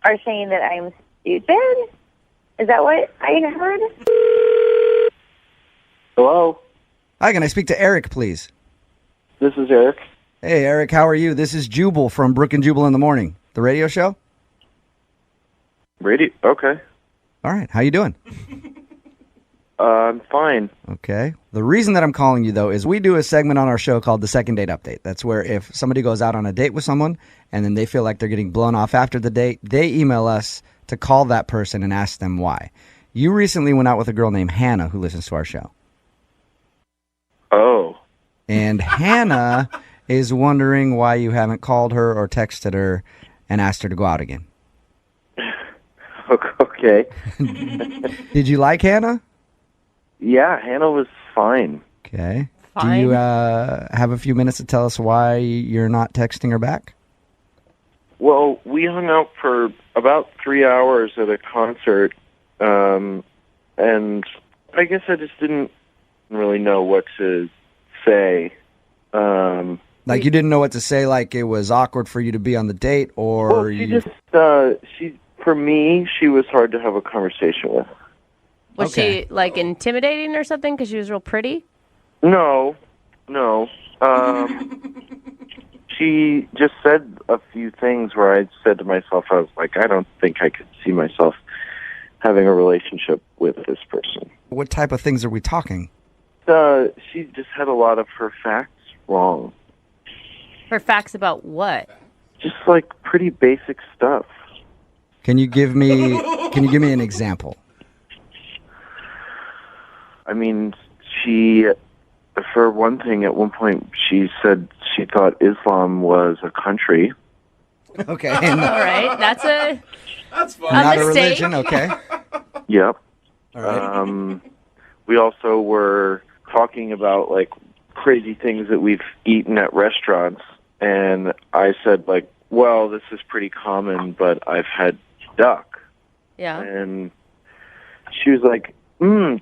are saying that I'm stupid? Is that what I heard? Hello? Hi, can I speak to Eric, please? This is Eric. Hey, Eric, how are you? This is Jubal from Brook and Jubal in the Morning, the radio show. Radio? Okay. All right, how you doing? I'm fine. Okay. The reason that I'm calling you, though, is we do a segment on our show called the Second Date Update. That's where if somebody goes out on a date with someone and then they feel like they're getting blown off after the date, they email us to call that person and ask them why. You recently went out with a girl named Hannah who listens to our show. Oh. And Hannah is wondering why you haven't called her or texted her and asked her to go out again. Okay. Did you like Hannah? Yeah, Hannah was fine. Okay. Fine. Do you have a few minutes to tell us why you're not texting her back? Well, we hung out for about 3 hours at a concert, and I guess I just didn't really know what to say. Like you didn't know what to say, like it was awkward for you to be on the date, or Well, for me, she was hard to have a conversation with. Was she, like, intimidating or something because she was real pretty? No. She just said a few things where I said to myself, I was like, I don't think I could see myself having a relationship with this person. What type of things are we talking? She just had a lot of her facts wrong. Her facts about what? Just like pretty basic stuff. Can you give me an example? I mean, for one thing, at one point, she said she thought Islam was a country. Okay. All right. That's fine. Not a mistake. religion, okay. Yep. All right. We also were talking about, like, crazy things that we've eaten at restaurants. And I said, like, well, this is pretty common, but I've had duck. Yeah. And she was like,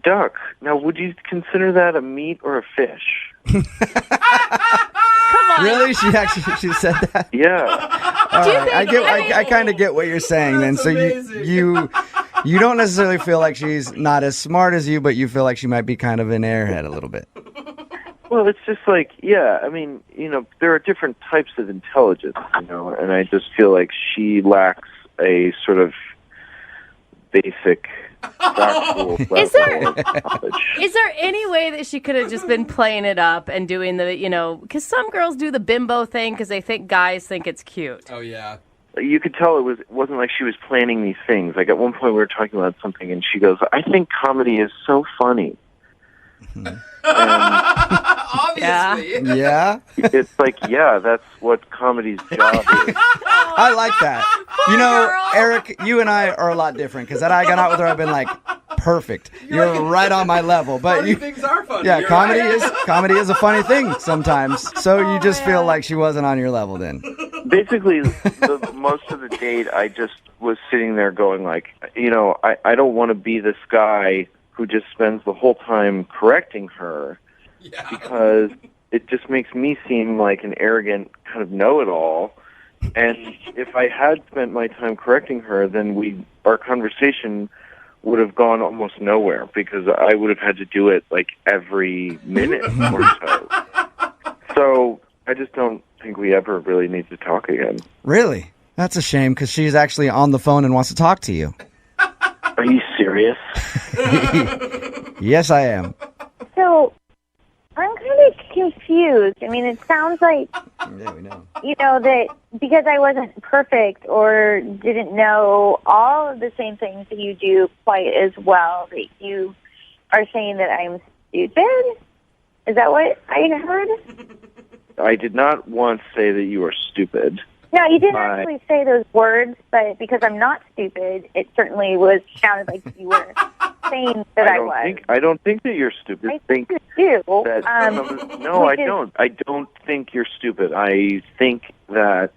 duck. Now, would you consider that a meat or a fish? Come on. Really? She said that? Yeah. All right. I kind of get what you're saying then. So you don't necessarily feel like she's not as smart as you, but you feel like she might be kind of an airhead a little bit. Well, it's just like, yeah, I mean, there are different types of intelligence, and I just feel like she lacks a sort of basic factual level of knowledge. Is there any way that she could have just been playing it up and doing the, because some girls do the bimbo thing because they think guys think it's cute. Oh, yeah. You could tell it wasn't like she was planning these things. Like at one point we were talking about something and she goes, I think comedy is so funny. Obviously. Yeah? It's like, yeah, that's what comedy's job is. I like that. Eric, you and I are a lot different because I got out with her, I've been like, perfect. You're right on my level. But Funny things are funny. yeah, You're comedy right. is a funny thing sometimes. So you just feel like she wasn't on your level then. Basically, most of the date, I just was sitting there going like, I don't want to be this guy who just spends the whole time correcting her because it just makes me seem like an arrogant kind of know-it-all. And if I had spent my time correcting her, then our conversation would have gone almost nowhere because I would have had to do it like every minute or so. So I just don't think we ever really need to talk again. Really? That's a shame because she's actually on the phone and wants to talk to you. Are you serious? Yes, I am. So, I'm kind of confused. I mean, it sounds like, Yeah, we know. that because I wasn't perfect or didn't know all of the same things that you do quite as well, that you are saying that I'm stupid? Is that what I heard? I did not once say that you were stupid. No, you didn't actually say those words, but because I'm not stupid, it certainly sounded like you were saying that I was. I don't think that you're stupid. I think you do. No, I don't. I don't think you're stupid. I think that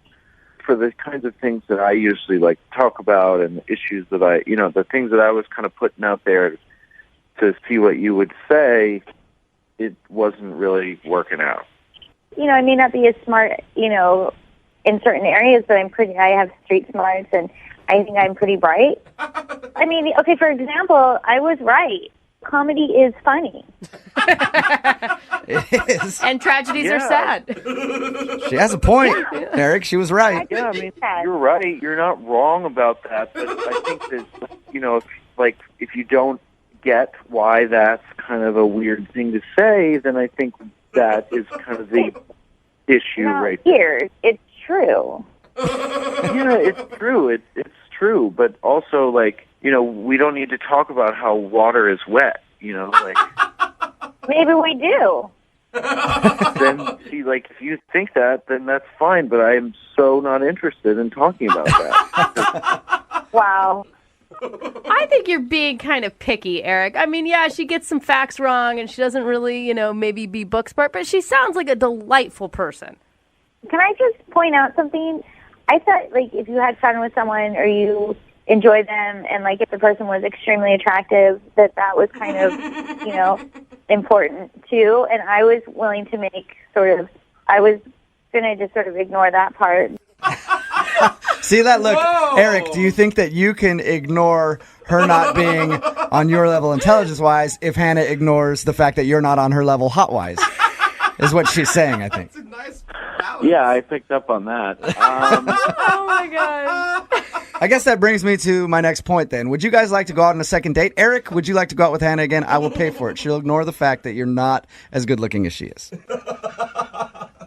for the kinds of things that I usually like to talk about and the issues that the things that I was kind of putting out there to see what you would say, it wasn't really working out. I may not be as smart, in certain areas, but I have street smarts, and I think I'm pretty bright. I mean, okay, for example, I was right. Comedy is funny. It is. And tragedies are sad. She has a point, Eric. She was right. Yeah, I mean, you're right. You're not wrong about that. But I think that, if you don't get why that's kind of a weird thing to say, then I think that is kind of the issue right here. It's true. Yeah, it's true. It's true. But also, we don't need to talk about how water is wet, Maybe we do. Then, see, if you think that, then that's fine, but I am so not interested in talking about that. Wow. I think you're being kind of picky, Eric. I mean, yeah, she gets some facts wrong, and she doesn't really, maybe be book smart, but she sounds like a delightful person. Can I just point out something? I thought, if you had fun with someone or you enjoyed them, and, if the person was extremely attractive, that was kind of, important, too. And I was willing to I was going to just sort of ignore that part. See that look? Whoa. Eric, do you think that you can ignore her not being on your level intelligence-wise if Hannah ignores the fact that you're not on her level hot-wise? Is what she's saying, I think. That's a nice balance. Yeah, I picked up on that. Oh, my gosh. I guess that brings me to my next point then. Would you guys like to go out on a second date? Eric, would you like to go out with Hannah again? I will pay for it. She'll ignore the fact that you're not as good looking as she is.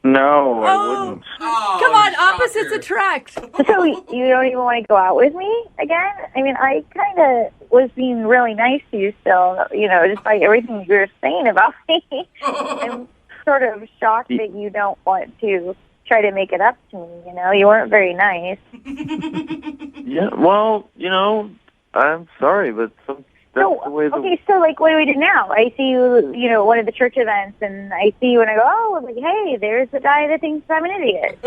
No, I wouldn't. Oh, Come on, shocker. opposites attract. So you don't even want to go out with me again? I mean, I kind of was being really nice to you still, despite everything you were saying about me. I'm sort of shocked that you don't want to try to make it up to me, You weren't very nice. Yeah, well, I'm sorry, but that's the way okay, so what do we do now? I see you, at one of the church events, and I see you and I go, hey, there's the guy that thinks I'm an idiot.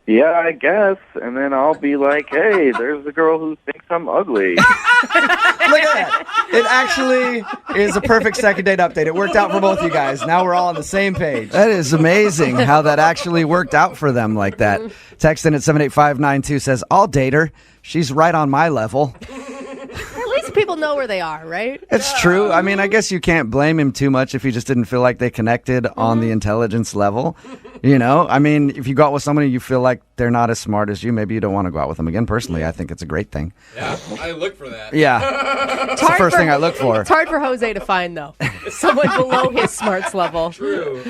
Yeah, I guess. And then I'll be like, hey, there's the girl who thinks I'm ugly. Look at that. It actually is a perfect second date update. It worked out for both you guys. Now we're all on the same page. That is amazing how that actually worked out for them like that. Text in at 78592 says, I'll date her. She's right on my level. At least people know where they are, right? It's true. I mean, I guess you can't blame him too much if he just didn't feel like they connected on the intelligence level. I mean, if you go out with somebody you feel like they're not as smart as you, maybe you don't want to go out with them again. Personally, I think it's a great thing. Yeah, I look for that. Yeah. It's the first thing I look for. It's hard for Jose to find, though. Someone below his smarts level. True.